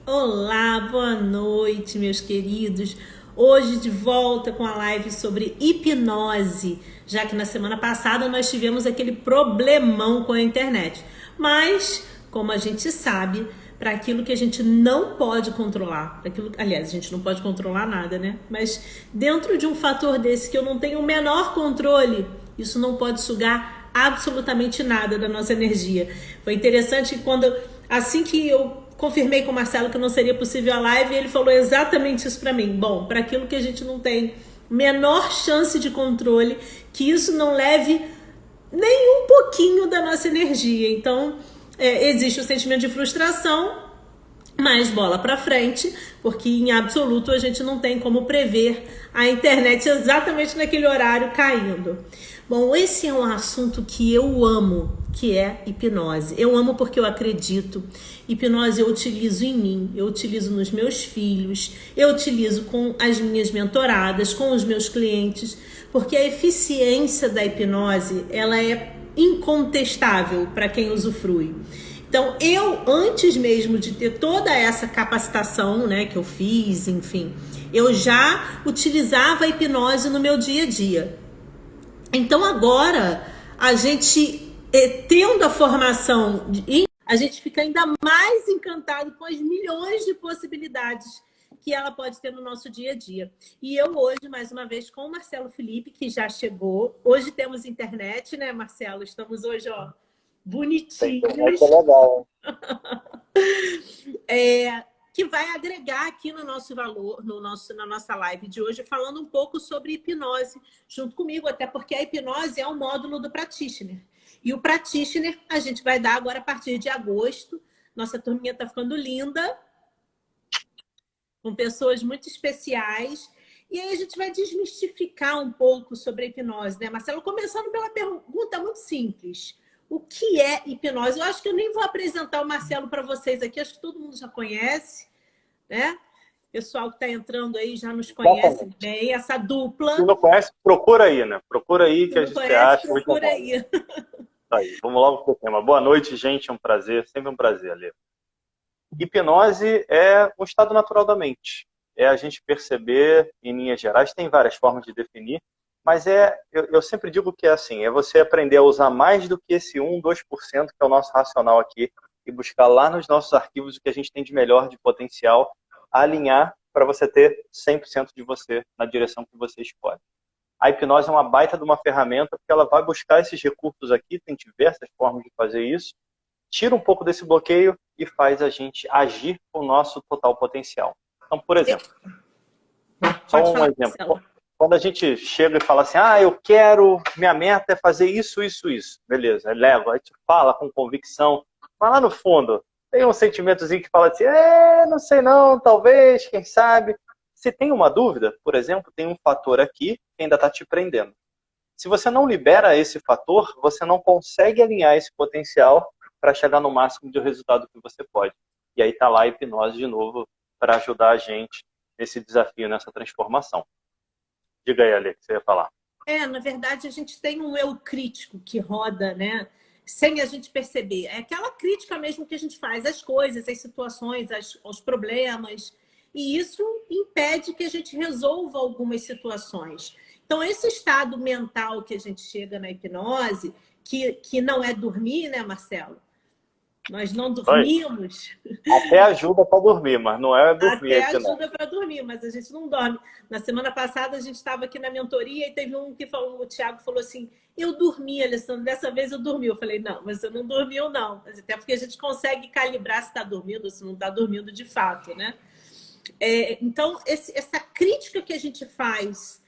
Olá, boa noite, meus queridos. Hoje de volta com a live sobre hipnose, já que na semana passada nós tivemos aquele problemão com a internet. Mas, como a gente sabe, para aquilo que a gente não pode controlar, aliás, a gente não pode controlar nada, né? Mas dentro de um fator desse que eu não tenho o menor controle, isso não pode sugar absolutamente nada da nossa energia. Foi interessante que assim que eu confirmei com o Marcelo que não seria possível a live, e ele falou exatamente isso para mim. Bom, para aquilo que a gente não tem menor chance de controle, que isso não leve nem um pouquinho da nossa energia. Então, existe o sentimento de frustração, mas bola para frente, porque em absoluto a gente não tem como prever a internet exatamente naquele horário caindo. Bom, esse é um assunto que eu amo, que é hipnose. Eu amo porque eu acredito. Hipnose eu utilizo em mim, eu utilizo nos meus filhos, eu utilizo com as minhas mentoradas, com os meus clientes, porque a eficiência da hipnose, ela é incontestável para quem usufrui. Então, eu, antes mesmo de ter toda essa capacitação, né, que eu fiz, enfim, eu já utilizava a hipnose no meu dia a dia. Então, agora, a gente, tendo a formação, a gente fica ainda mais encantado com as milhões de possibilidades que ela pode ter no nosso dia a dia. E eu hoje, mais uma vez, com o Marcelo Felipe, que já chegou. Hoje temos internet, né, Marcelo? Estamos hoje, ó, bonitinhos. Internet é legal. Que vai agregar aqui no nosso valor, na nossa live de hoje, falando um pouco sobre hipnose, junto comigo, até porque a hipnose é um módulo do Practitioner. E o Practitioner a gente vai dar agora a partir de agosto. Nossa turminha está ficando linda, com pessoas muito especiais. E aí a gente vai desmistificar um pouco sobre a hipnose, né, Marcelo? Começando pela pergunta muito simples. O que é hipnose? Eu acho que eu nem vou apresentar o Marcelo para vocês aqui, acho que todo mundo já conhece, né? O pessoal que está entrando aí já nos conhece bem, essa dupla. Se não conhece, procura aí, né? Procura aí que a gente acha muito bom. Procura aí. Aí, vamos logo para o tema. Boa noite, gente, é um prazer, sempre um prazer, Alê. Hipnose é um estado natural da mente. É a gente perceber, em linhas gerais, tem várias formas de definir, mas eu sempre digo que é assim, é você aprender a usar mais do que esse 1, 2% que é o nosso racional aqui e buscar lá nos nossos arquivos o que a gente tem de melhor, de potencial, alinhar para você ter 100% de você na direção que você escolhe. A hipnose é uma baita de uma ferramenta porque ela vai buscar esses recursos aqui, tem diversas formas de fazer isso, tira um pouco desse bloqueio e faz a gente agir com o nosso total potencial. Então, por exemplo, só um exemplo. Quando a gente chega e fala assim, minha meta é fazer isso, isso, isso. Beleza, leva, aí tu fala com convicção. Mas lá no fundo, tem um sentimentozinho que fala assim, não sei não, talvez, quem sabe. Se tem uma dúvida, por exemplo, tem um fator aqui que ainda está te prendendo. Se você não libera esse fator, você não consegue alinhar esse potencial para chegar no máximo de resultado que você pode. E aí está lá a hipnose de novo para ajudar a gente nesse desafio, nessa transformação. Diga aí, Ale, o que você ia falar. Na verdade, a gente tem um eu crítico que roda, né? Sem a gente perceber. É aquela crítica mesmo que a gente faz às coisas, às situações, aos problemas. E isso impede que a gente resolva algumas situações. Então, esse estado mental que a gente chega na hipnose, que não é dormir, né, Marcelo? Nós não dormimos. Até ajuda para dormir, mas não é dormir. Até ajuda para dormir, mas a gente não dorme. Na semana passada, a gente estava aqui na mentoria e teve um que falou, o Thiago falou assim, eu dormi, Alessandro, dessa vez eu dormi. Eu falei, não, mas você não dormiu, não. Até porque a gente consegue calibrar se está dormindo ou se não está dormindo de fato, né? Então, essa crítica que a gente faz,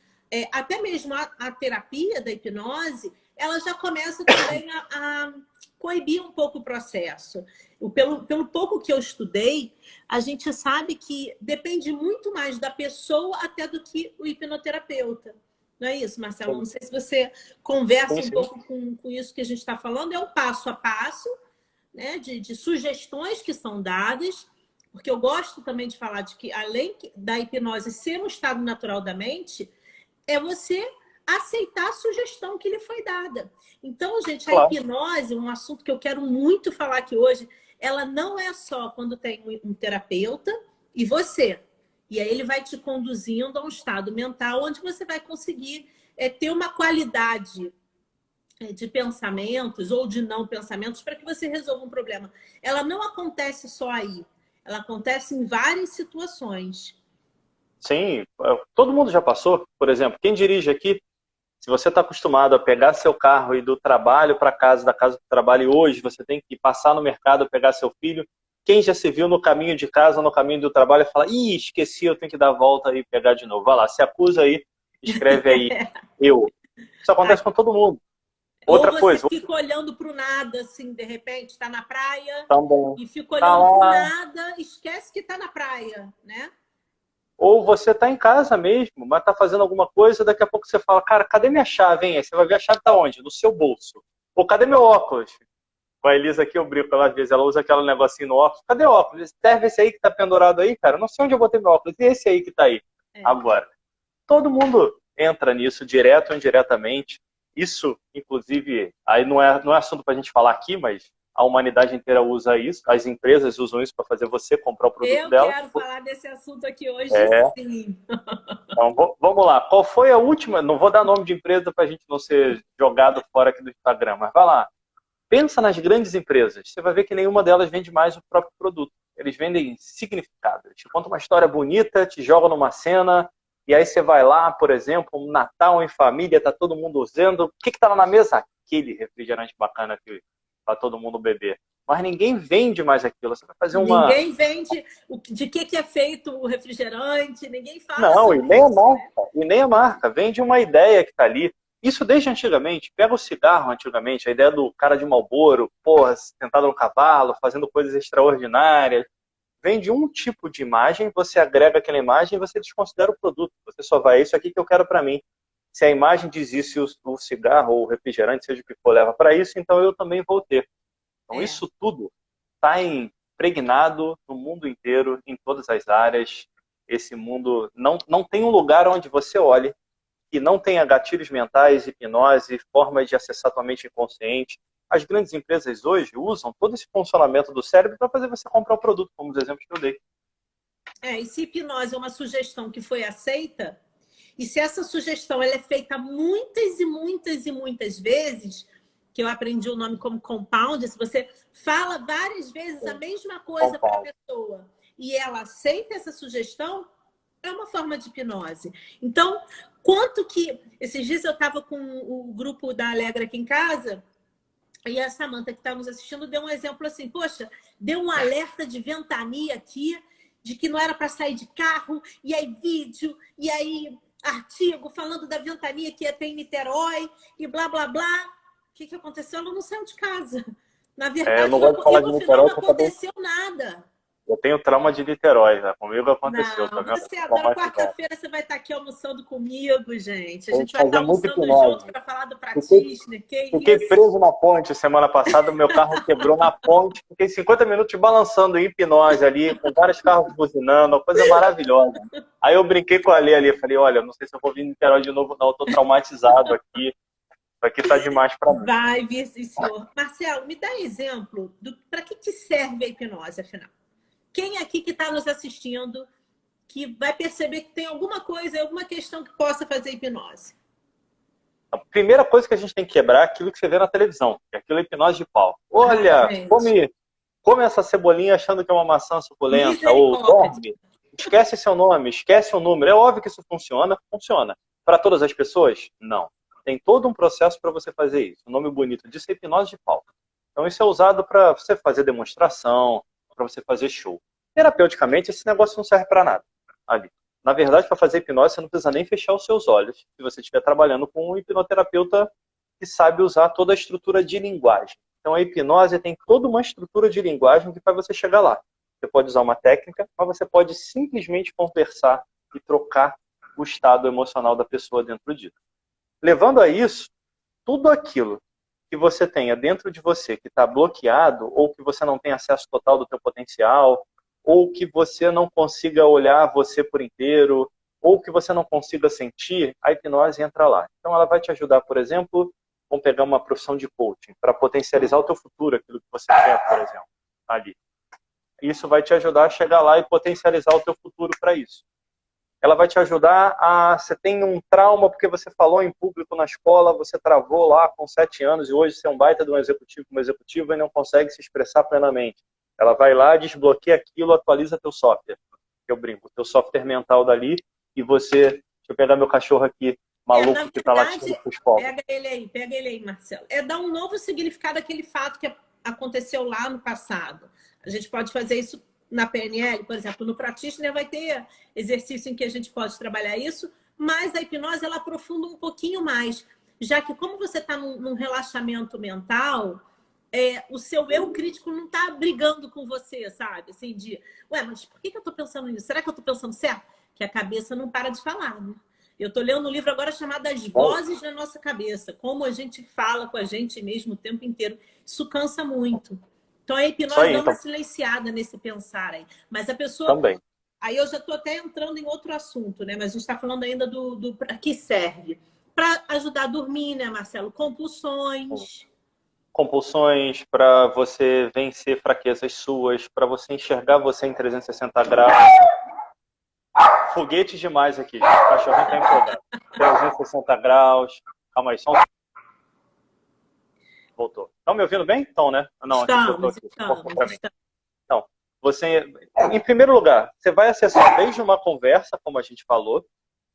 até mesmo a terapia da hipnose, ela já começa também a coibir um pouco o processo. Pelo pouco que eu estudei, a gente sabe que depende muito mais da pessoa até do que o hipnoterapeuta. Não é isso, Marcelo? Não sei se você conversa um pouco com isso que a gente está falando. É o passo a passo, né, de sugestões que são dadas, porque eu gosto também de falar de que, além da hipnose ser um estado natural da mente, é você aceitar a sugestão que lhe foi dada. Então, gente, a hipnose, um assunto que eu quero muito falar aqui hoje, ela não é só quando tem um terapeuta e você. E aí ele vai te conduzindo a um estado mental onde você vai conseguir ter uma qualidade de pensamentos ou de não pensamentos para que você resolva um problema. Ela não acontece só aí. Ela acontece em várias situações. Sim, todo mundo já passou. Por exemplo, quem dirige aqui, se você está acostumado a pegar seu carro e ir do trabalho para casa, da casa para o trabalho, e hoje você tem que passar no mercado, pegar seu filho, quem já se viu no caminho de casa, no caminho do trabalho, e fala, ih, esqueci, eu tenho que dar a volta e pegar de novo. Vai lá, se acusa aí, escreve aí, eu. Isso acontece com todo mundo. Ou Outra você coisa. fica olhando para o nada, assim, de repente, está na praia, Também. e fica Tá olhando para o lá. nada, esquece que está na praia, né? Ou você está em casa mesmo, mas está fazendo alguma coisa, daqui a pouco você fala, cara, cadê minha chave, hein? Aí você vai ver a chave tá onde? No seu bolso. Ou cadê meu óculos? Com a Elisa aqui, eu brinco, ela, às vezes ela usa aquele negocinho no óculos. Cadê o óculos? Serve esse aí que tá pendurado aí, cara? Não sei onde eu botei meu óculos. E esse aí que tá aí? Agora, todo mundo entra nisso, direto ou indiretamente. Isso, inclusive, aí não é assunto para a gente falar aqui, mas a humanidade inteira usa isso. As empresas usam isso para fazer você comprar o produto Eu dela. quero falar desse assunto aqui hoje, É. sim. Então, vamos lá. Qual foi a última? Não vou dar nome de empresa para a gente não ser jogado fora aqui do Instagram, mas vai lá. Pensa nas grandes empresas. Você vai ver que nenhuma delas vende mais o próprio produto. Eles vendem significado. Te conta uma história bonita, te joga numa cena, e aí você vai lá, por exemplo, um Natal em família, tá todo mundo usando. O que está lá na mesa? Aquele refrigerante bacana para todo mundo beber. Mas ninguém vende mais aquilo. Você vai fazer uma... Ninguém vende de que é feito o refrigerante, ninguém fala Não, e sobre nem a isso, né? marca. E nem a marca. Vende uma ideia que está ali. Isso desde antigamente. Pega o cigarro antigamente, a ideia do cara de Marlboro, porra, sentado no cavalo, fazendo coisas extraordinárias. Vende um tipo de imagem, você agrega aquela imagem e você desconsidera o produto. Você só vai, é isso aqui que eu quero para mim. Se a imagem diz isso, o cigarro ou o refrigerante, seja o que for, leva para isso, então eu também vou ter. Então isso tudo está impregnado no mundo inteiro, em todas as áreas. Esse mundo não tem um lugar onde você olhe que não tenha gatilhos mentais, hipnose, formas de acessar tua mente inconsciente. As grandes empresas hoje usam todo esse funcionamento do cérebro para fazer você comprar o produto, como os exemplos que eu dei. E se hipnose é uma sugestão que foi aceita, e se essa sugestão ela é feita muitas e muitas e muitas vezes, que eu aprendi o nome como compound, se você fala várias vezes a mesma coisa para a pessoa e ela aceita essa sugestão, é uma forma de hipnose. Então, quanto que... Esses dias eu estava com o grupo da Alegra aqui em casa e a Samanta, que está nos assistindo, deu um exemplo assim, poxa, deu um alerta de ventania aqui, de que não era para sair de carro, e aí vídeo, e aí artigo falando da ventania que ia ter em Niterói, e blá, blá, blá. O que aconteceu? Ela não saiu de casa. Na verdade, eu não gosto de falar de no final Niterói, não aconteceu nada. eu tenho trauma de Niterói, né? Comigo aconteceu, tá Não, vendo? você adora. Quarta-feira você vai estar aqui almoçando comigo, gente. A Tem que gente vai estar fazer muito almoçando hipnose. junto para falar do Pratisner. Que Fiquei isso? preso na ponte semana passada, meu carro quebrou na ponte, fiquei 50 minutos balançando em hipnose ali, com vários carros buzinando, uma coisa maravilhosa. Aí eu brinquei com a Alê ali, falei, olha, não sei se eu vou vir em Niterói de novo não, eu tô traumatizado aqui, isso aqui tá demais para mim. Vai vir, sim, senhor. Marcelo, me dá exemplo para que serve a hipnose, afinal? Quem aqui que está nos assistindo que vai perceber que tem alguma coisa, alguma questão que possa fazer hipnose? A primeira coisa que a gente tem que quebrar é aquilo que você vê na televisão, que é aquilo hipnose de pau. Olha, come essa cebolinha achando que é uma maçã suculenta, ou dorme, esquece seu nome, esquece o número. É óbvio que isso funciona, funciona. Para todas as pessoas? Não. Tem todo um processo para você fazer isso. O nome bonito disso é hipnose de pau. Então isso é usado para você fazer demonstração, para você fazer show. Terapeuticamente, esse negócio não serve para nada ali. Na verdade, para fazer hipnose, você não precisa nem fechar os seus olhos se você estiver trabalhando com um hipnoterapeuta que sabe usar toda a estrutura de linguagem. Então, a hipnose tem toda uma estrutura de linguagem que faz você chegar lá. Você pode usar uma técnica, mas você pode simplesmente conversar e trocar o estado emocional da pessoa dentro disso. Levando a isso, tudo aquilo que você tenha dentro de você que está bloqueado ou que você não tem acesso total do teu potencial, ou que você não consiga olhar você por inteiro, ou que você não consiga sentir, a hipnose entra lá. Então ela vai te ajudar, por exemplo, vamos pegar uma profissão de coaching, para potencializar o teu futuro, aquilo que você quer, por exemplo. ali. Isso vai te ajudar a chegar lá e potencializar o teu futuro para isso. Ela vai te ajudar a... Você tem um trauma porque você falou em público na escola, você travou lá com 7 anos e hoje você é um baita de um executivo e não consegue se expressar plenamente. Ela vai lá, desbloqueia aquilo, atualiza teu software. Eu brinco, teu software mental dali e você... Deixa eu pegar meu cachorro aqui, maluco, na que tá verdade, latindo pros povos. pega ele aí, Marcelo. É dar um novo significado àquele fato que aconteceu lá no passado. A gente pode fazer isso na PNL, por exemplo, no Practitioner vai ter exercício em que a gente pode trabalhar isso, mas a hipnose ela aprofunda um pouquinho mais, já que como você está num relaxamento mental, o seu eu crítico não está brigando com você, sabe? Assim, ué, mas por que eu estou pensando nisso? Será que eu estou pensando certo? Que a cabeça não para de falar, né? Eu estou lendo um livro agora chamado As Vozes da Nossa Cabeça, como a gente fala com a gente mesmo o tempo inteiro. Isso cansa muito. Então, a hipnose dá uma silenciada nesse pensar aí. Mas a pessoa... Também. Aí eu já estou até entrando em outro assunto, né? Mas a gente está falando ainda do para que serve. Para ajudar a dormir, né, Marcelo? Compulsões. Compulsões, para você vencer fraquezas suas, para você enxergar você em 360 graus. Foguete demais aqui, gente. O cachorrinho está empolgado. 360 graus. Calma aí, só um... Voltou. Estão me ouvindo bem? Estão, né? Não, estamos. Então, você, em primeiro lugar, você vai acessar desde uma conversa, como a gente falou,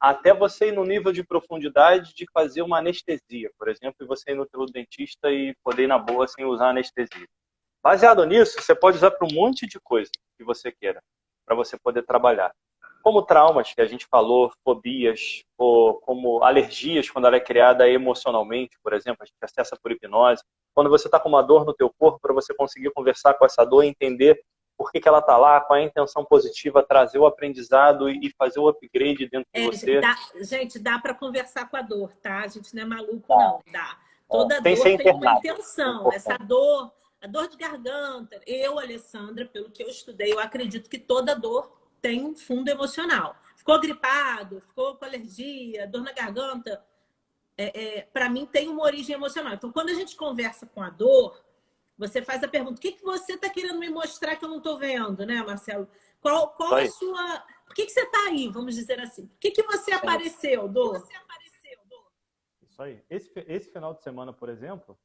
até você ir no nível de profundidade de fazer uma anestesia, por exemplo, e você ir no teu dentista e poder ir na boa sem usar anestesia. Baseado nisso, você pode usar para um monte de coisa que você queira, para você poder trabalhar. Como traumas, que a gente falou, fobias, ou como alergias, quando ela é criada emocionalmente, por exemplo, a gente acessa por hipnose. Quando você está com uma dor no teu corpo, para você conseguir conversar com essa dor e entender por que ela está lá, qual é a intenção positiva, trazer o aprendizado e fazer o upgrade dentro de você. Gente, dá para conversar com a dor, tá? A gente não é maluco, não. Dá. Toda dor tem uma intenção. Essa dor, a dor de garganta. Eu, Alessandra, pelo que eu estudei, eu acredito que toda dor tem um fundo emocional. Ficou gripado, ficou com alergia, dor na garganta, para mim tem uma origem emocional. Então, quando a gente conversa com a dor, você faz a pergunta, o que você está querendo me mostrar que eu não estou vendo, né, Marcelo? Qual a sua... Por que você está aí, vamos dizer assim? Por que você apareceu, dor? Isso aí. Esse final de semana, por exemplo,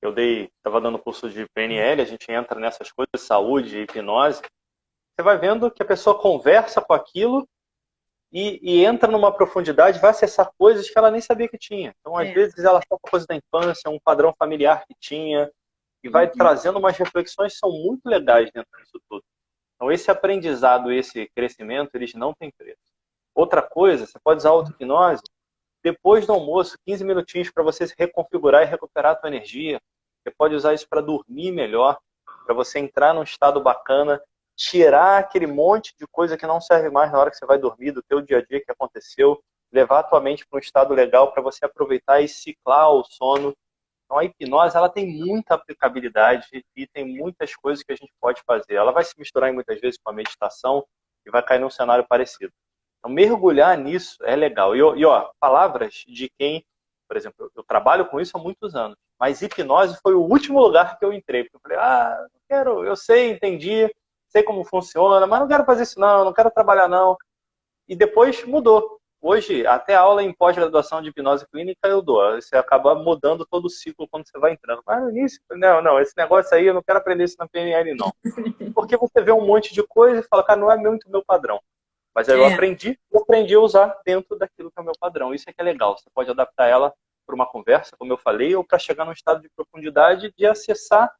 eu estava dando curso de PNL, a gente entra nessas coisas, saúde, hipnose. Você vai vendo que a pessoa conversa com aquilo e entra numa profundidade, vai acessar coisas que ela nem sabia que tinha. Então, às vezes, ela toca coisa da infância, um padrão familiar que tinha, e vai trazendo umas reflexões que são muito legais dentro disso tudo. Então, esse aprendizado, esse crescimento, eles não têm preço. Outra coisa, você pode usar a auto-hipnose depois do almoço, 15 minutinhos para você se reconfigurar e recuperar a tua energia. Você pode usar isso para dormir melhor, para você entrar num estado bacana, tirar aquele monte de coisa que não serve mais na hora que você vai dormir, do teu dia a dia que aconteceu, levar a tua mente para um estado legal para você aproveitar e ciclar o sono. Então a hipnose ela tem muita aplicabilidade e tem muitas coisas que a gente pode fazer. Ela vai se misturar muitas vezes com a meditação e vai cair num cenário parecido. Então mergulhar nisso é legal. E ó, palavras de quem, por exemplo, eu trabalho com isso há muitos anos, mas hipnose foi o último lugar que eu entrei. Porque eu falei, eu sei, entendi, sei como funciona, mas não quero fazer isso não quero trabalhar não. E depois mudou. Hoje, até aula em pós-graduação de hipnose clínica eu dou. Você acaba mudando todo o ciclo quando você vai entrando. Mas no início, não, esse negócio aí eu não quero aprender isso na PNL não. Porque você vê um monte de coisa e fala, cara, não é muito meu padrão. Mas aí eu aprendi a usar dentro daquilo que é o meu padrão. Isso é que é legal. Você pode adaptar ela para uma conversa, como eu falei, ou para chegar num estado de profundidade de acessar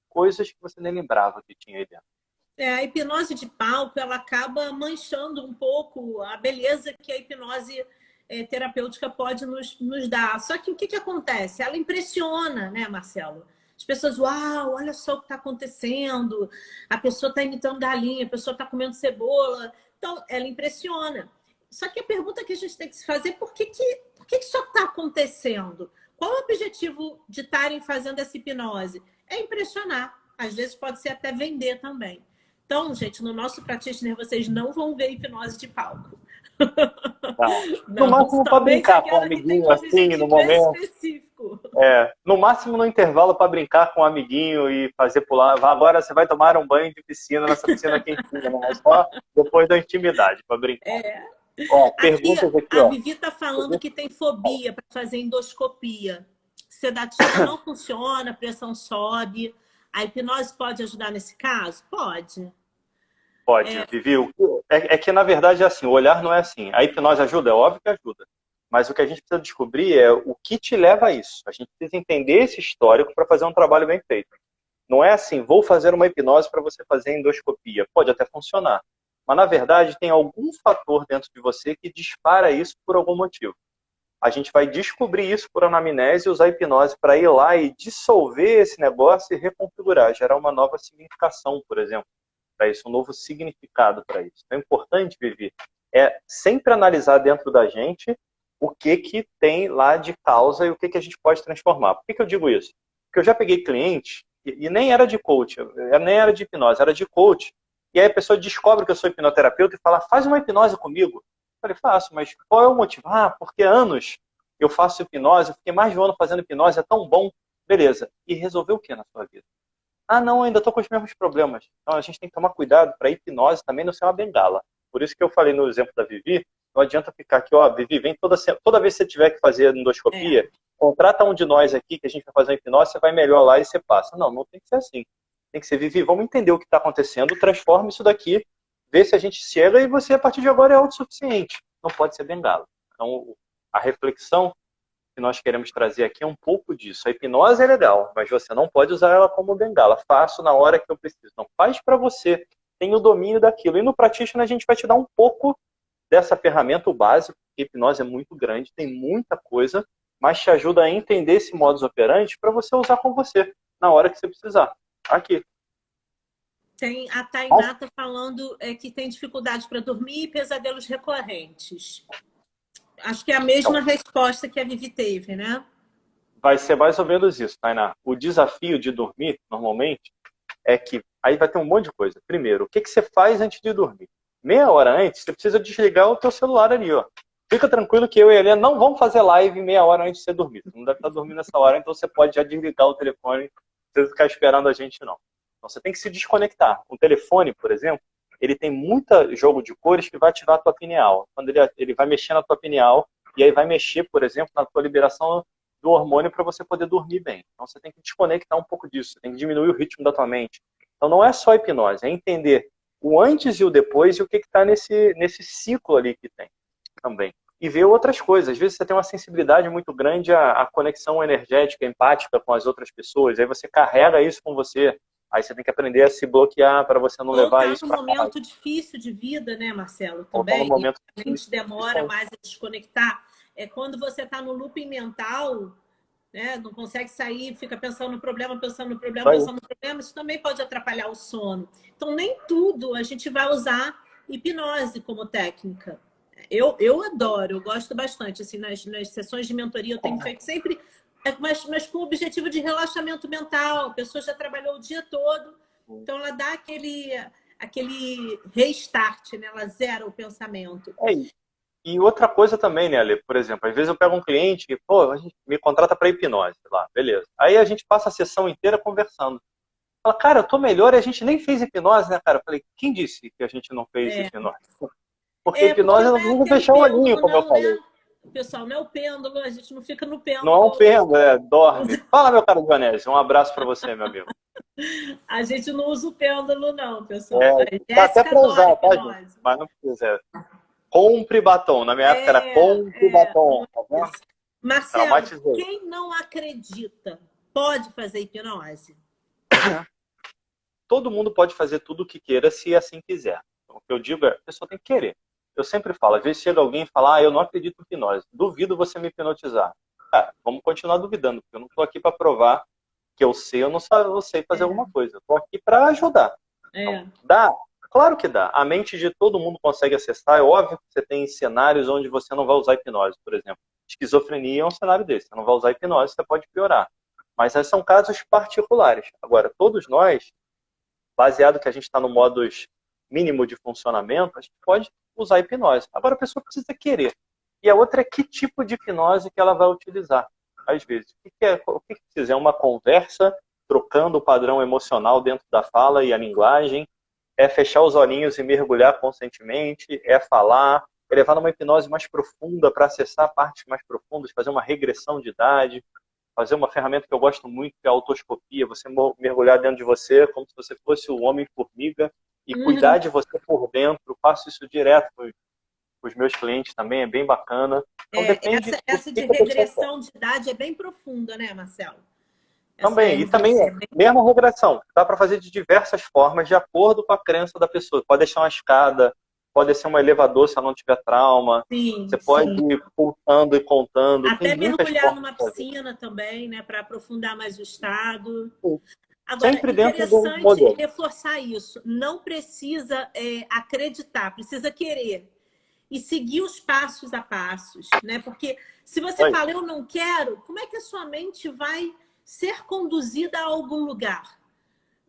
coisas que você nem lembrava que tinha aí dentro. A hipnose de palco, ela acaba manchando um pouco a beleza que a hipnose terapêutica pode nos dar. Só que o que acontece? Ela impressiona, né, Marcelo? As pessoas, uau, olha só o que está acontecendo. A pessoa está imitando galinha, a pessoa está comendo cebola. Então, ela impressiona. Só que a pergunta que a gente tem que se fazer é por que isso está acontecendo? Qual o objetivo de estarem fazendo essa hipnose? É impressionar. Às vezes pode ser até vender também. Então, gente, no nosso Practitioner vocês não vão ver hipnose de palco. No máximo para brincar com um amiguinho assim, no momento. Específico. No máximo no intervalo para brincar com um amiguinho e fazer pular. Agora você vai tomar um banho de piscina nessa piscina quentinha, né? Só depois da intimidade para brincar. Ó, Aqui, perguntas aqui, a ó. Vivi está falando que tem fobia para fazer endoscopia. Sedativa não funciona, a pressão sobe. A hipnose pode ajudar nesse caso? Pode. Pode, Vivi. É que, na verdade, é assim, o olhar não é assim. A hipnose ajuda? É óbvio que ajuda. Mas o que a gente precisa descobrir é o que te leva a isso. A gente precisa entender esse histórico para fazer um trabalho bem feito. Não é assim, vou fazer uma hipnose para você fazer endoscopia. Pode até funcionar. Mas, na verdade, tem algum fator dentro de você que dispara isso por algum motivo. A gente vai descobrir isso por anamnese e usar a hipnose para ir lá e dissolver esse negócio e reconfigurar, gerar uma nova significação, por exemplo, para isso, um novo significado para isso. Então, é importante, Vivi, sempre analisar dentro da gente o que tem lá de causa e o que a gente pode transformar. Por que eu digo isso? Porque eu já peguei cliente, e nem era de coach, nem era de hipnose, era de coach, e aí a pessoa descobre que eu sou hipnoterapeuta e fala, faz uma hipnose comigo. Eu falei, faço, mas qual é o motivo? Ah, porque há anos eu faço hipnose, eu fiquei mais de um ano fazendo hipnose, é tão bom. Beleza. E resolveu o que na sua vida? Ah, não, ainda estou com os mesmos problemas. Então a gente tem que tomar cuidado para a hipnose também não ser uma bengala. Por isso que eu falei no exemplo da Vivi, não adianta ficar aqui, ó, Vivi, vem toda vez que você tiver que fazer endoscopia, contrata um de nós aqui que a gente vai fazer uma hipnose, você vai melhor lá e você passa. Não, não tem que ser assim. Tem que ser, Vivi, vamos entender o que está acontecendo, transforma isso daqui, vê se a gente chega e você, a partir de agora, é autossuficiente. Não pode ser bengala. Então, a reflexão que nós queremos trazer aqui é um pouco disso. A hipnose é legal, mas você não pode usar ela como bengala. Faço na hora que eu preciso. Não, faz para você. Tem o domínio daquilo. E no Practitioner a gente vai te dar um pouco dessa ferramenta, o básico, porque a hipnose é muito grande, tem muita coisa, mas te ajuda a entender esse modus operandi para você usar com você, na hora que você precisar. Aqui. A Tainá está falando que tem dificuldade para dormir e pesadelos recorrentes. Acho que é a mesma resposta que a Vivi teve, né? Vai ser mais ou menos isso, Tainá. O desafio de dormir, normalmente, é que aí vai ter um monte de coisa. Primeiro, o que você faz antes de dormir? Meia hora antes, você precisa desligar o teu celular ali, ó. Fica tranquilo que eu e a Helena não vamos fazer live meia hora antes de você dormir. Você não deve estar dormindo nessa hora, então você pode já desligar o telefone, não precisa ficar esperando a gente, não. Então você tem que se desconectar. O telefone, por exemplo, ele tem muito jogo de cores que vai ativar a tua pineal. Quando ele vai mexer na tua pineal, e aí vai mexer, por exemplo, na tua liberação do hormônio para você poder dormir bem. Então você tem que desconectar um pouco disso, você tem que diminuir o ritmo da tua mente. Então não é só hipnose, é entender o antes e o depois e o que está nesse ciclo ali que tem também. E ver outras coisas. Às vezes você tem uma sensibilidade muito grande à conexão energética, empática com as outras pessoas, aí você carrega isso com você. Aí você tem que aprender a se bloquear para você não levar isso para casa. Voltar num momento difícil de vida, né, Marcelo? Também. E a gente demora mais a desconectar. É quando você está no looping mental, né? Não consegue sair, fica pensando no problema, pensando no problema, pensando no problema. Isso também pode atrapalhar o sono. Então, nem tudo a gente vai usar hipnose como técnica. Eu adoro, eu gosto bastante. Assim, nas sessões de mentoria, eu tenho feito sempre... Mas com o objetivo de relaxamento mental. A pessoa já trabalhou o dia todo, então ela dá aquele restart, né? Ela zera o pensamento. E outra coisa também, né, Ale? Por exemplo, às vezes eu pego um cliente que, pô, a gente me contrata para hipnose, lá, beleza. Aí a gente passa a sessão inteira conversando. Fala, cara, eu tô melhor e a gente nem fez hipnose, né, cara? Eu falei, quem disse que a gente não fez hipnose? Porque hipnose eu não vou fechar o olhinho, como eu falei. Pessoal, não é o pêndulo, a gente não fica no pêndulo. Não é um pêndulo, dorme. Fala, meu caro Dionésio, um abraço para você, meu amigo. A gente não usa o pêndulo, não, pessoal. Dá até para usar, tá, gente? Mas não precisa. Compre batom. Na minha época era compre batom. Tá vendo? Marcelo, quem não acredita pode fazer hipnose? Todo mundo pode fazer tudo o que queira, se assim quiser. Então, o que eu digo é, a pessoa tem que querer. Eu sempre falo, às vezes chega alguém e fala, eu não acredito em hipnose, duvido você me hipnotizar. Cara, vamos continuar duvidando, porque eu não estou aqui para provar que eu sei, eu não sei fazer alguma coisa. Eu estou aqui para ajudar. Então, dá? Claro que dá. A mente de todo mundo consegue acessar. É óbvio que você tem cenários onde você não vai usar hipnose, por exemplo. Esquizofrenia é um cenário desse. Você não vai usar hipnose, você pode piorar. Mas esses são casos particulares. Agora, todos nós, baseado que a gente está no modus mínimo de funcionamento, a gente pode usar hipnose. Agora a pessoa precisa querer. E a outra é que tipo de hipnose que ela vai utilizar. às vezes. O que precisa? É uma conversa, trocando o padrão emocional dentro da fala e a linguagem, é fechar os olhinhos e mergulhar conscientemente, é falar, é levar numa hipnose mais profunda para acessar partes mais profundas, fazer uma regressão de idade, fazer uma ferramenta que eu gosto muito, que é a autoscopia, você mergulhar dentro de você como se você fosse o homem-formiga e cuidar de você por dentro. Eu faço isso direto com os meus clientes também, é bem bacana. Então depende essa de regressão de idade é bem profunda, né, Marcelo? Também, e também mesma regressão. Dá para fazer de diversas formas, de acordo com a crença da pessoa. Pode deixar uma escada, pode ser um elevador se ela não tiver trauma. Sim, você pode ir contando e contando. Até mergulhar numa piscina também, né, para aprofundar mais o estado. Sim. Agora, sempre dentro do modelo. Reforçar isso. Não precisa acreditar, precisa querer. E seguir os passos a passos, né? Porque se você fala, eu não quero, como é que a sua mente vai ser conduzida a algum lugar?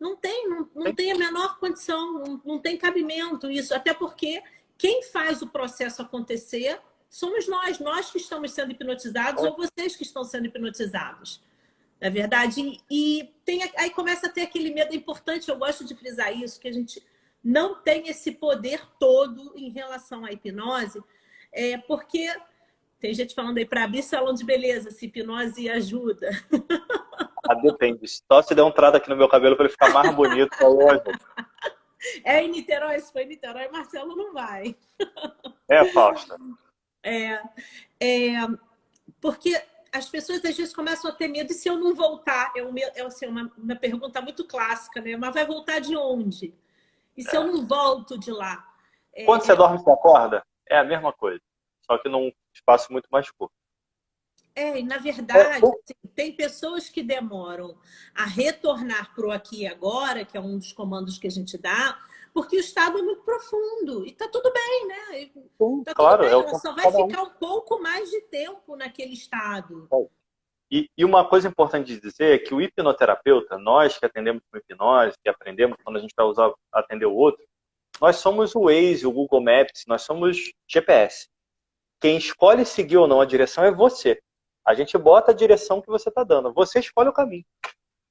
Não tem a menor condição, não tem cabimento isso. Até porque quem faz o processo acontecer somos nós que estamos sendo hipnotizados ou vocês que estão sendo hipnotizados. Na verdade, aí começa a ter aquele medo. É importante, eu gosto de frisar isso, que a gente não tem esse poder todo em relação à hipnose, porque tem gente falando aí para abrir salão de beleza, se hipnose ajuda. Depende. Só se der um trato aqui no meu cabelo para ele ficar mais bonito. É em Niterói, se for em Niterói, Marcelo não vai. Fausta. Porque as pessoas às vezes começam a ter medo, e se eu não voltar? Assim, uma pergunta muito clássica, né? Mas vai voltar de onde? E se eu não volto de lá? Quando você dorme, você acorda? É a mesma coisa. Só que num espaço muito mais curto. E na verdade, tem pessoas que demoram a retornar para o aqui e agora, que é um dos comandos que a gente dá, porque o estado é muito profundo. E tá tudo bem, né? Tá claro, tudo bem, ela só vai ficar um pouco mais de tempo naquele estado. E uma coisa importante de dizer é que o hipnoterapeuta, nós que atendemos com hipnose, que aprendemos quando a gente vai atender o outro, nós somos o Waze, o Google Maps, nós somos GPS. Quem escolhe seguir ou não a direção é você. A gente bota a direção que você está dando. Você escolhe o caminho.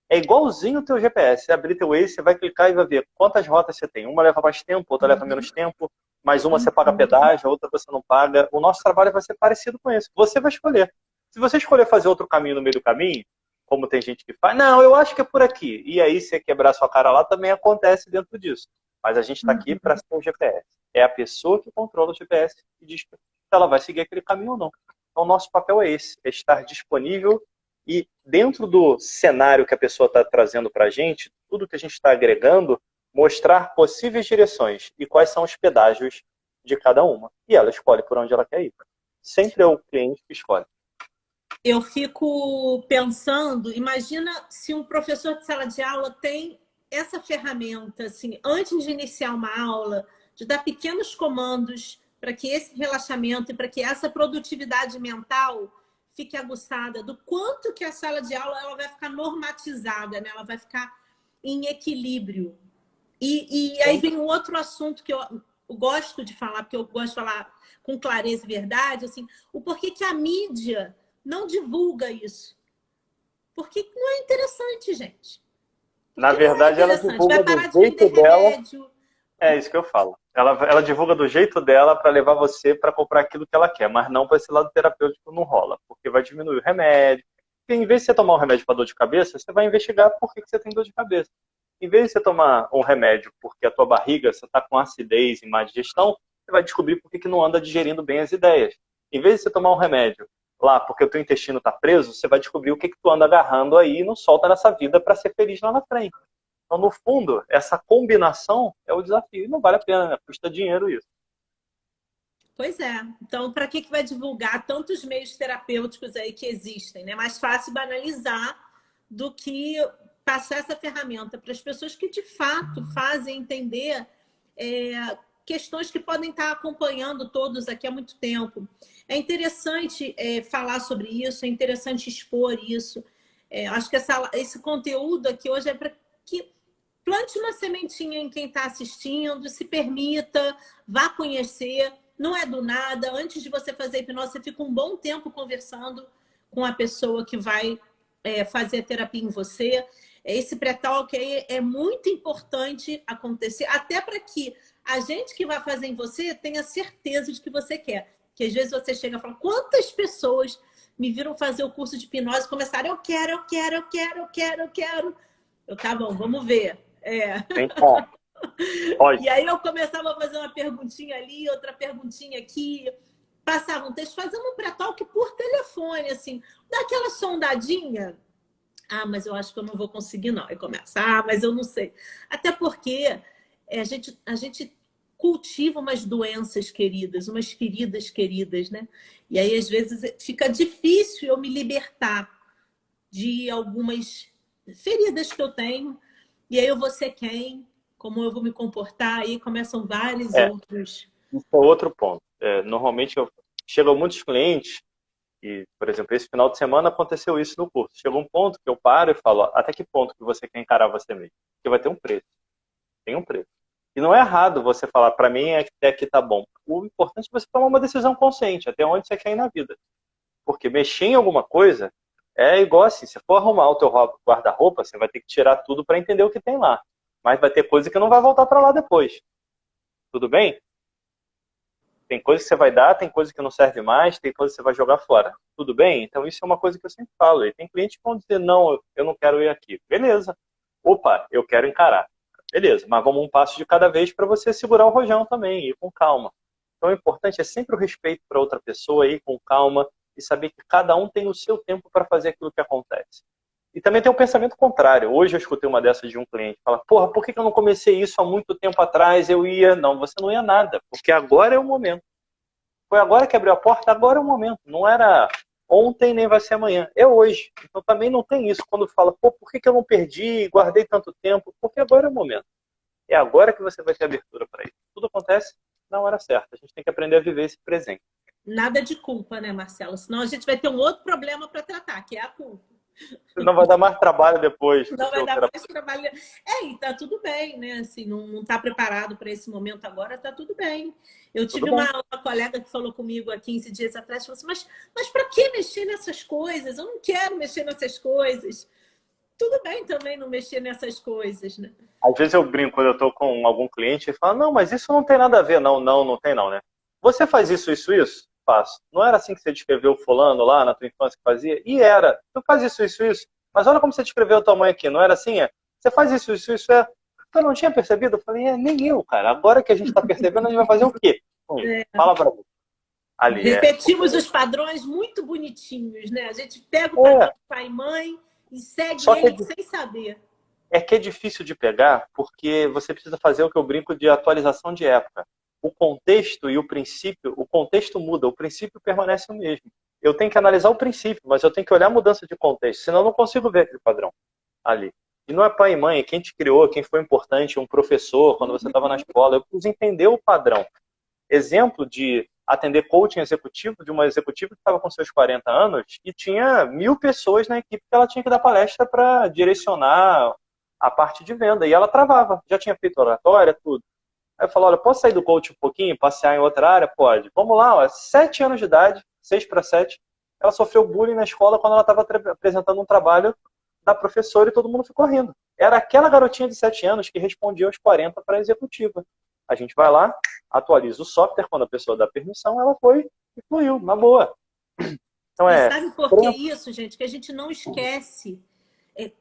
É igualzinho o teu GPS. Você abrir teu Waze, você vai clicar e vai ver quantas rotas você tem. Uma leva mais tempo, outra leva menos tempo. Mais uma você paga pedágio, a outra você não paga. O nosso trabalho vai ser parecido com esse. Você vai escolher. Se você escolher fazer outro caminho no meio do caminho, como tem gente que faz, não, eu acho que é por aqui. E aí você quebrar sua cara lá, também acontece dentro disso. Mas a gente está aqui para ser o GPS. É a pessoa que controla o GPS e diz se ela vai seguir aquele caminho ou não. Então, nosso papel é esse, é estar disponível e dentro do cenário que a pessoa está trazendo para a gente, tudo que a gente está agregando, mostrar possíveis direções e quais são os pedágios de cada uma. E ela escolhe por onde ela quer ir. Sempre é o cliente que escolhe. Eu fico pensando, imagina se um professor de sala de aula tem essa ferramenta, assim, antes de iniciar uma aula, de dar pequenos comandos para que esse relaxamento e para que essa produtividade mental fique aguçada, do quanto que a sala de aula ela vai ficar normatizada, né? Ela vai ficar em equilíbrio. E aí vem um outro assunto que eu gosto de falar, porque eu gosto de falar com clareza e verdade, assim, o porquê que a mídia não divulga isso. Porque não é interessante, gente. Na verdade, ela divulga do jeito dela. É isso que eu falo. Ela divulga do jeito dela para levar você para comprar aquilo que ela quer, mas não para esse lado terapêutico não rola, porque vai diminuir o remédio. Porque em vez de você tomar um remédio para dor de cabeça, você vai investigar por que você tem dor de cabeça. Em vez de você tomar um remédio porque a tua barriga você está com acidez e má digestão, você vai descobrir por que não anda digerindo bem as ideias. Em vez de você tomar um remédio lá porque o teu intestino está preso, você vai descobrir o que tu anda agarrando aí e não solta nessa vida para ser feliz lá na frente. Então, no fundo, essa combinação é o desafio. E não vale a pena, né? Custa dinheiro isso. Pois é. Então, para que vai divulgar tantos meios terapêuticos aí que existem? É mais fácil banalizar do que passar essa ferramenta para as pessoas que, de fato, fazem entender questões que podem estar acompanhando todos aqui há muito tempo. É interessante falar sobre isso, é interessante expor isso. Acho que esse conteúdo aqui hoje é para que plante uma sementinha em quem está assistindo, se permita, vá conhecer. Não é do nada. Antes de você fazer hipnose, você fica um bom tempo conversando com a pessoa que vai fazer a terapia em você. Esse pré-talk aí é muito importante acontecer, até para que a gente que vai fazer em você tenha certeza de que você quer. Que às vezes você chega e fala, quantas pessoas me viram fazer o curso de hipnose e começaram, eu quero. Tá bom, vamos ver. Então, E aí eu começava a fazer uma perguntinha ali, outra perguntinha aqui, passava um texto, fazendo um pré-talk por telefone, assim, daquela sondadinha. Ah, mas eu acho que eu não vou conseguir, não. Aí começa, mas eu não sei. Até porque a gente cultiva umas doenças queridas, umas feridas queridas, né? E aí, às vezes, fica difícil eu me libertar de algumas feridas que eu tenho. E aí eu vou ser quem? Como eu vou me comportar? Aí começam vários outros. Isso é outro ponto. Normalmente, chegam muitos clientes e, por exemplo, esse final de semana aconteceu isso no curso. Chegou um ponto que eu paro e falo, até que ponto que você quer encarar você mesmo? Porque vai ter um preço. Tem um preço. E não é errado você falar, para mim, até aqui tá bom. O importante é você tomar uma decisão consciente, até onde você quer ir na vida. Porque mexer em alguma coisa é igual assim, se for arrumar o teu guarda-roupa, você vai ter que tirar tudo para entender o que tem lá. Mas vai ter coisa que não vai voltar para lá depois. Tudo bem? Tem coisa que você vai dar, tem coisa que não serve mais, tem coisa que você vai jogar fora. Tudo bem? Então isso é uma coisa que eu sempre falo. E tem clientes que vão dizer, não, eu não quero ir aqui. Beleza. Opa, eu quero encarar. Beleza, mas vamos um passo de cada vez para você segurar o rojão também, ir com calma. Então o importante é sempre o respeito para outra pessoa, ir com calma e saber que cada um tem o seu tempo para fazer aquilo que acontece. E também tem o pensamento contrário. Hoje eu escutei uma dessas de um cliente. Fala, porra, por que eu não comecei isso há muito tempo atrás? Eu ia... Não, você não ia nada, porque agora é o momento. Foi agora que abriu a porta, agora é o momento. Não era ontem, nem vai ser amanhã. É hoje. Então também não tem isso. Quando fala, pô, por que eu não perdi, guardei tanto tempo? Porque agora é o momento. É agora que você vai ter abertura para isso. Tudo acontece na hora certa. A gente tem que aprender a viver esse presente. Nada de culpa, né, Marcelo? Senão a gente vai ter um outro problema para tratar, que é a culpa. Não vai dar mais trabalho depois. Não vai dar mais trabalho. E tá tudo bem, né? Assim, não tá preparado para esse momento agora, tá tudo bem. Eu tive uma colega que falou comigo há 15 dias atrás, falou assim, mas para que mexer nessas coisas? Eu não quero mexer nessas coisas. Tudo bem também não mexer nessas coisas, né? Às vezes eu brinco quando eu tô com algum cliente e falo, não, mas isso não tem nada a ver. Não tem não, né? Você faz isso? Faço. Não era assim que você descreveu o fulano lá na tua infância que fazia? E era. Tu faz isso. Mas olha como você descreveu a tua mãe aqui. Não era assim? Você faz isso. Eu não tinha percebido? Eu falei, nem eu, cara. Agora que a gente tá percebendo, a gente vai fazer o quê? Fala pra mim. Ali, repetimos os padrões muito bonitinhos, né? A gente pega o padrão de pai e mãe e segue ele sem saber. É que é difícil de pegar porque você precisa fazer o que eu brinco de atualização de época. O contexto e o princípio, o contexto muda, o princípio permanece o mesmo. Eu tenho que analisar o princípio, mas eu tenho que olhar a mudança de contexto, senão eu não consigo ver aquele padrão ali. E não é pai e mãe, é quem te criou, quem foi importante, um professor, quando você estava na escola. Eu preciso entender o padrão. Exemplo de atender coaching executivo, de uma executiva que estava com seus 40 anos e tinha 1000 pessoas na equipe que ela tinha que dar palestra para direcionar a parte de venda. E ela travava, já tinha feito oratória, tudo. Aí eu falo, olha, posso sair do coach um pouquinho, passear em outra área? Pode. Vamos lá, 7 anos de idade, 6 para 7, ela sofreu bullying na escola quando ela estava apresentando um trabalho da professora e todo mundo ficou rindo. Era aquela garotinha de 7 anos que respondia aos 40 para a executiva. A gente vai lá, atualiza o software, quando a pessoa dá permissão, ela foi e fluiu, na boa. Então, sabe por que isso, gente? Que a gente não esquece.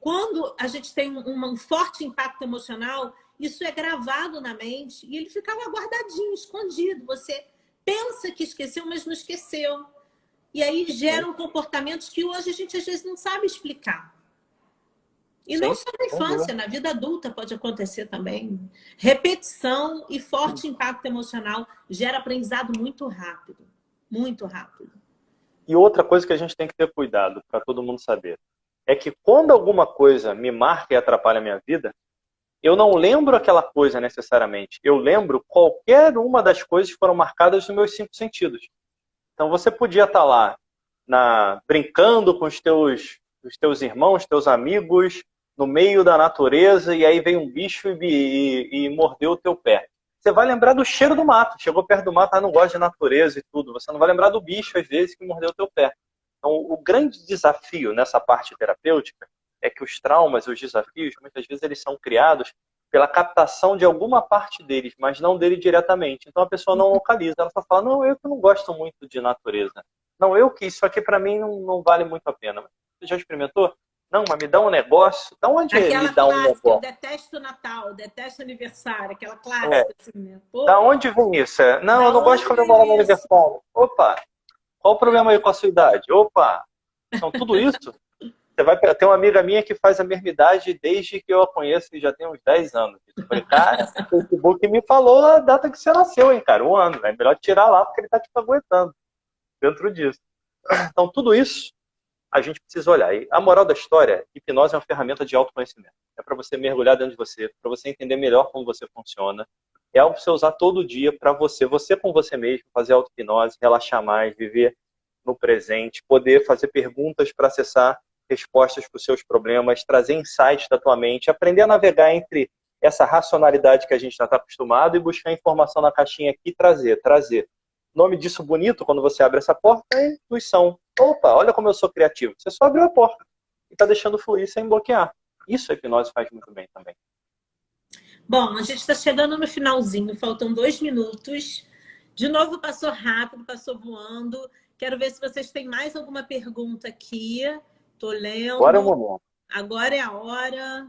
Quando a gente tem um forte impacto emocional, isso é gravado na mente e ele ficava guardadinho, escondido. Você pensa que esqueceu, mas não esqueceu. E aí geram comportamentos que hoje a gente às vezes não sabe explicar. E não só na infância, na vida adulta pode acontecer também. Repetição e forte impacto emocional gera aprendizado muito rápido. Muito rápido. E outra coisa que a gente tem que ter cuidado, para todo mundo saber, é que quando alguma coisa me marca e atrapalha a minha vida, eu não lembro aquela coisa necessariamente. Eu lembro qualquer uma das coisas que foram marcadas nos meus 5 sentidos. Então você podia estar lá brincando com os teus irmãos, teus amigos, no meio da natureza, e aí veio um bicho e mordeu o teu pé. Você vai lembrar do cheiro do mato. Chegou perto do mato, não gosta de natureza e tudo. Você não vai lembrar do bicho, às vezes, que mordeu o teu pé. Então, o grande desafio nessa parte terapêutica é que os traumas, os desafios, muitas vezes eles são criados pela captação de alguma parte deles, mas não dele diretamente. Então a pessoa não localiza, ela só fala, não, eu que não gosto muito de natureza. Não, eu que isso aqui para mim não vale muito a pena. Você já experimentou? Não, mas me dá um negócio. Da onde Aquela me dá um clássica, eu negócio? detesto o Natal, detesto o aniversário, aquela É, clássica, assim, né? Pô, da onde vem isso? Não, eu da não gosto de onde comemorar meu veio isso? aniversário. Opa, qual o problema aí com a sua idade? Opa, então tudo isso. Você vai ter uma amiga minha que faz a mesma idade desde que eu a conheço, e já tem uns 10 anos. Eu falei, cara, o Facebook me falou a data que você nasceu, hein, cara, um ano. É melhor tirar lá porque ele tá te aguentando dentro disso. Então, tudo isso a gente precisa olhar. E a moral da história, hipnose é uma ferramenta de autoconhecimento. É para você mergulhar dentro de você, para você entender melhor como você funciona. É algo para você usar todo dia para você com você mesmo, fazer auto-hipnose, relaxar mais, viver no presente, poder fazer perguntas para acessar respostas para os seus problemas, trazer insights da tua mente, aprender a navegar entre essa racionalidade que a gente já está acostumado e buscar informação na caixinha aqui e trazer. O nome disso bonito, quando você abre essa porta, é intuição. Opa, olha como eu sou criativo. Você só abriu a porta e está deixando fluir sem bloquear. Isso a hipnose faz muito bem também. Bom, a gente está chegando no finalzinho, faltam 2 minutos. De novo, passou rápido, passou voando. Quero ver se vocês têm mais alguma pergunta aqui. Tô lendo. Agora é o momento. Agora é a hora.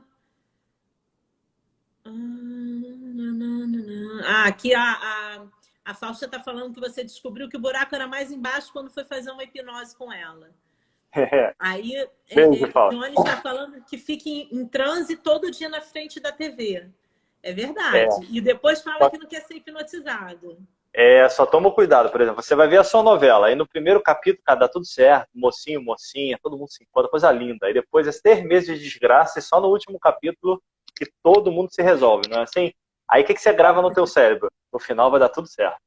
Aqui a Fausta está falando que você descobriu que o buraco era mais embaixo quando foi fazer uma hipnose com ela. Aí, Beijo, Fausto. Johnny está falando que fica em transe todo dia na frente da TV. É verdade. E depois fala que não quer ser hipnotizado. Só toma cuidado, por exemplo, você vai ver a sua novela, aí no primeiro capítulo, cara, dá tudo certo, mocinho, mocinha, todo mundo se encontra, coisa linda. Aí depois é 6 meses de desgraça e só no último capítulo que todo mundo se resolve, não é assim? Aí o que você grava no teu cérebro? No final vai dar tudo certo.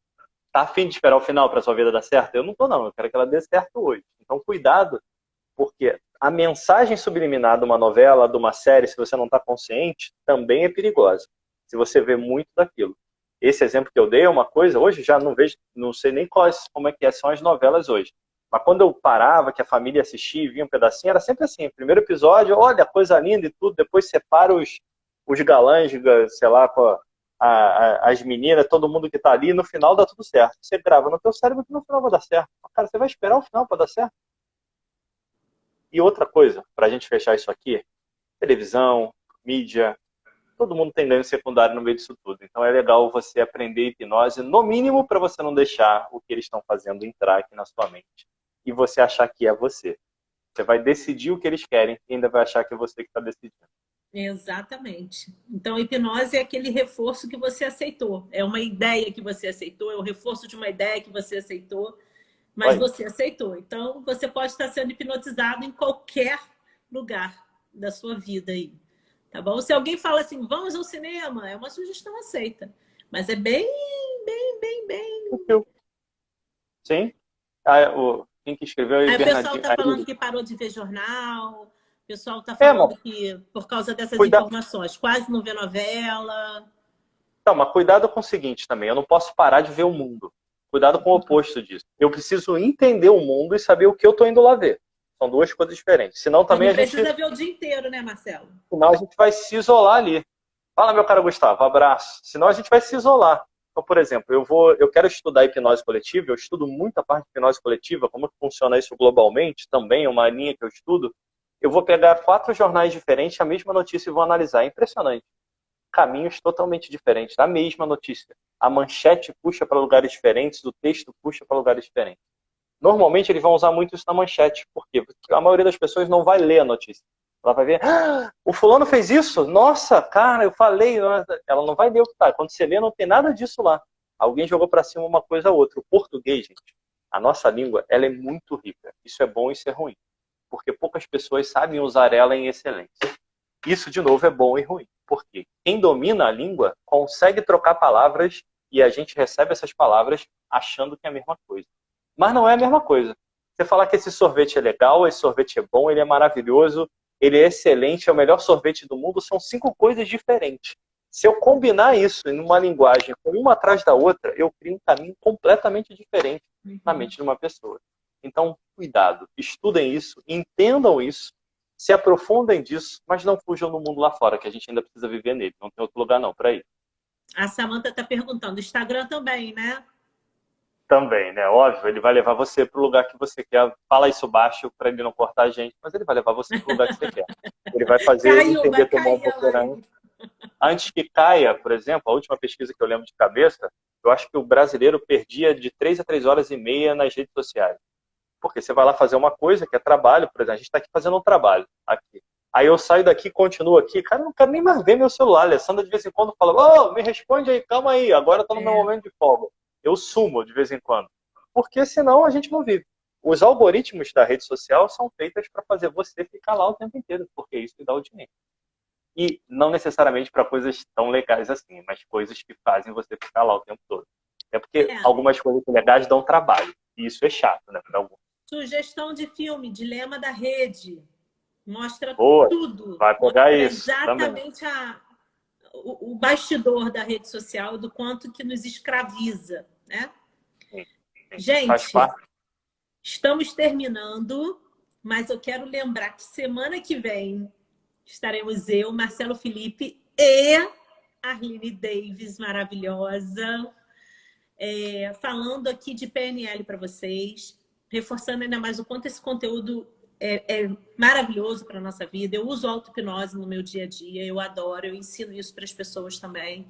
Tá a fim de esperar o final para sua vida dar certo? Eu não tô não, eu quero que ela dê certo hoje. Então cuidado, porque a mensagem subliminar de uma novela, de uma série, se você não está consciente, também é perigosa. Se você vê muito daquilo. Esse exemplo que eu dei é uma coisa, hoje já não vejo, não sei nem como é que são as novelas hoje. Mas quando eu parava, que a família assistia e via um pedacinho, era sempre assim. Primeiro episódio, olha, coisa linda e tudo, depois separa os galãs, sei lá, com as meninas, todo mundo que tá ali, no final dá tudo certo. Você grava no teu cérebro que no final vai dar certo. Cara, você vai esperar o final para dar certo? E outra coisa, para a gente fechar isso aqui, televisão, mídia, todo mundo tem ganho secundário no meio disso tudo. Então é legal você aprender hipnose, no mínimo para você não deixar o que eles estão fazendo entrar aqui na sua mente. E você achar que é você. Você vai decidir o que eles querem e ainda vai achar que é você que está decidindo. Exatamente. Então, a hipnose é aquele reforço que você aceitou. É uma ideia que você aceitou, é o reforço de uma ideia que você aceitou, mas você aceitou. Então, você pode estar sendo hipnotizado em qualquer lugar da sua vida aí. Tá bom? Se alguém fala assim, vamos ao cinema, é uma sugestão aceita. Mas é bem. Sim. Quem que escreveu aí o pessoal tá falando que parou de ver jornal, o pessoal tá falando que por causa dessas informações, quase não vê novela. Não, mas cuidado com o seguinte também, eu não posso parar de ver o mundo. Cuidado com o oposto disso. Eu preciso entender o mundo e saber o que eu tô indo lá ver. São duas coisas diferentes. Senão também a gente precisa ver o dia inteiro, né, Marcelo? Senão a gente vai se isolar ali. Fala, meu caro Gustavo, abraço. Senão a gente vai se isolar. Então, por exemplo, eu quero estudar hipnose coletiva, eu estudo muita parte de hipnose coletiva, como funciona isso globalmente, também é uma linha que eu estudo. Eu vou pegar 4 jornais diferentes, a mesma notícia e vou analisar. É impressionante. Caminhos totalmente diferentes, da mesma notícia. A manchete puxa para lugares diferentes, o texto puxa para lugares diferentes. Normalmente eles vão usar muito isso na manchete. Por quê? Porque a maioria das pessoas não vai ler a notícia. Ela vai ver, o fulano fez isso? Nossa, cara, eu falei. Ela não vai ler o que está. Quando você lê, não tem nada disso lá. Alguém jogou para cima uma coisa ou outra. O português, gente, a nossa língua, ela é muito rica. Isso é bom e isso é ruim. Porque poucas pessoas sabem usar ela em excelência. Isso, de novo, é bom e ruim. Por quê? Quem domina a língua consegue trocar palavras e a gente recebe essas palavras achando que é a mesma coisa. Mas não é a mesma coisa. Você falar que esse sorvete é legal, esse sorvete é bom, ele é maravilhoso, ele é excelente, é o melhor sorvete do mundo, são 5 coisas diferentes. Se eu combinar isso em uma linguagem, uma atrás da outra, eu crio um caminho completamente diferente na mente de uma pessoa. Então, cuidado, estudem isso, entendam isso, se aprofundem disso, mas não fujam no mundo lá fora, que a gente ainda precisa viver nele. Não tem outro lugar não para ir. A Samantha está perguntando, Instagram também, né? Também, né? Óbvio, ele vai levar você para o lugar que você quer. Fala isso baixo para ele não cortar a gente, mas ele vai levar você para o lugar que você quer. Ele vai fazer Caiu, vai entender teu cair modo a operante. live. Antes que caia, por exemplo, a última pesquisa que eu lembro de cabeça, eu acho que o brasileiro perdia de 3 a 3 horas e meia nas redes sociais. Porque você vai lá fazer uma coisa que é trabalho, por exemplo, a gente está aqui fazendo um trabalho, aqui. Aí eu saio daqui, continuo aqui, cara, não quero nem mais ver meu celular. A Alessandra de vez em quando fala, ô, me responde aí, calma aí, agora está no meu momento de folga. Eu sumo de vez em quando. Porque senão a gente não vive. Os algoritmos da rede social são feitos para fazer você ficar lá o tempo inteiro, porque é isso que dá o dinheiro. E não necessariamente para coisas tão legais assim, mas coisas que fazem você ficar lá o tempo todo. É porque algumas coisas legais dão trabalho. E isso é chato, né, para alguns. Sugestão de filme, Dilema da Rede. Mostra Boa, tudo. vai pegar Mostra isso exatamente o bastidor da rede social, do quanto que nos escraviza, né? Sim. Gente, estamos terminando, mas eu quero lembrar que semana que vem estaremos eu, Marcelo Felipe e Arline Davis, maravilhosa, falando aqui de PNL para vocês, reforçando ainda mais o quanto esse conteúdo é maravilhoso para a nossa vida. Eu uso auto-hipnose no meu dia a dia, eu adoro, eu ensino isso para as pessoas também.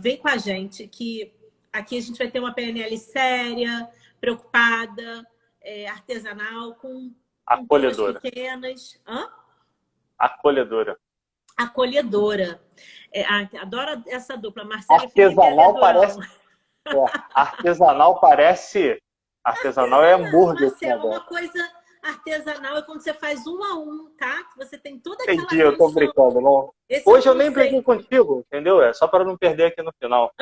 Vem com a gente, que aqui a gente vai ter uma PNL séria, preocupada, artesanal, com acolhedora. Pequenas. Hã? Acolhedora. Acolhedora. Adoro essa dupla, Marcelo artesanal e parece. Artesanal parece. Artesanal é hambúrguer. Marcelo, uma coisa artesanal é quando você faz um a um, tá? Que você tem toda aquela Entendi, eu tô brincando. Não. Hoje eu nem briguei contigo, entendeu? É só para não perder aqui no final.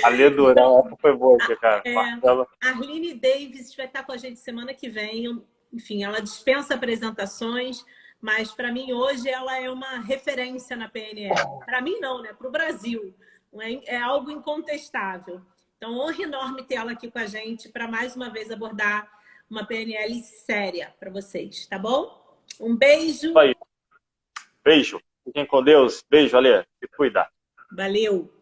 A Ledura, então, essa foi boa aqui, cara. A Arline Davis vai estar com a gente semana que vem. Enfim, ela dispensa apresentações, mas para mim hoje ela é uma referência na PNL. Para mim não, né? Para o Brasil. É algo incontestável. Então, honra enorme ter ela aqui com a gente para mais uma vez abordar uma PNL séria para vocês, tá bom? Um beijo. Beijo. Fiquem com Deus. Beijo, Ale. Se cuida. Valeu.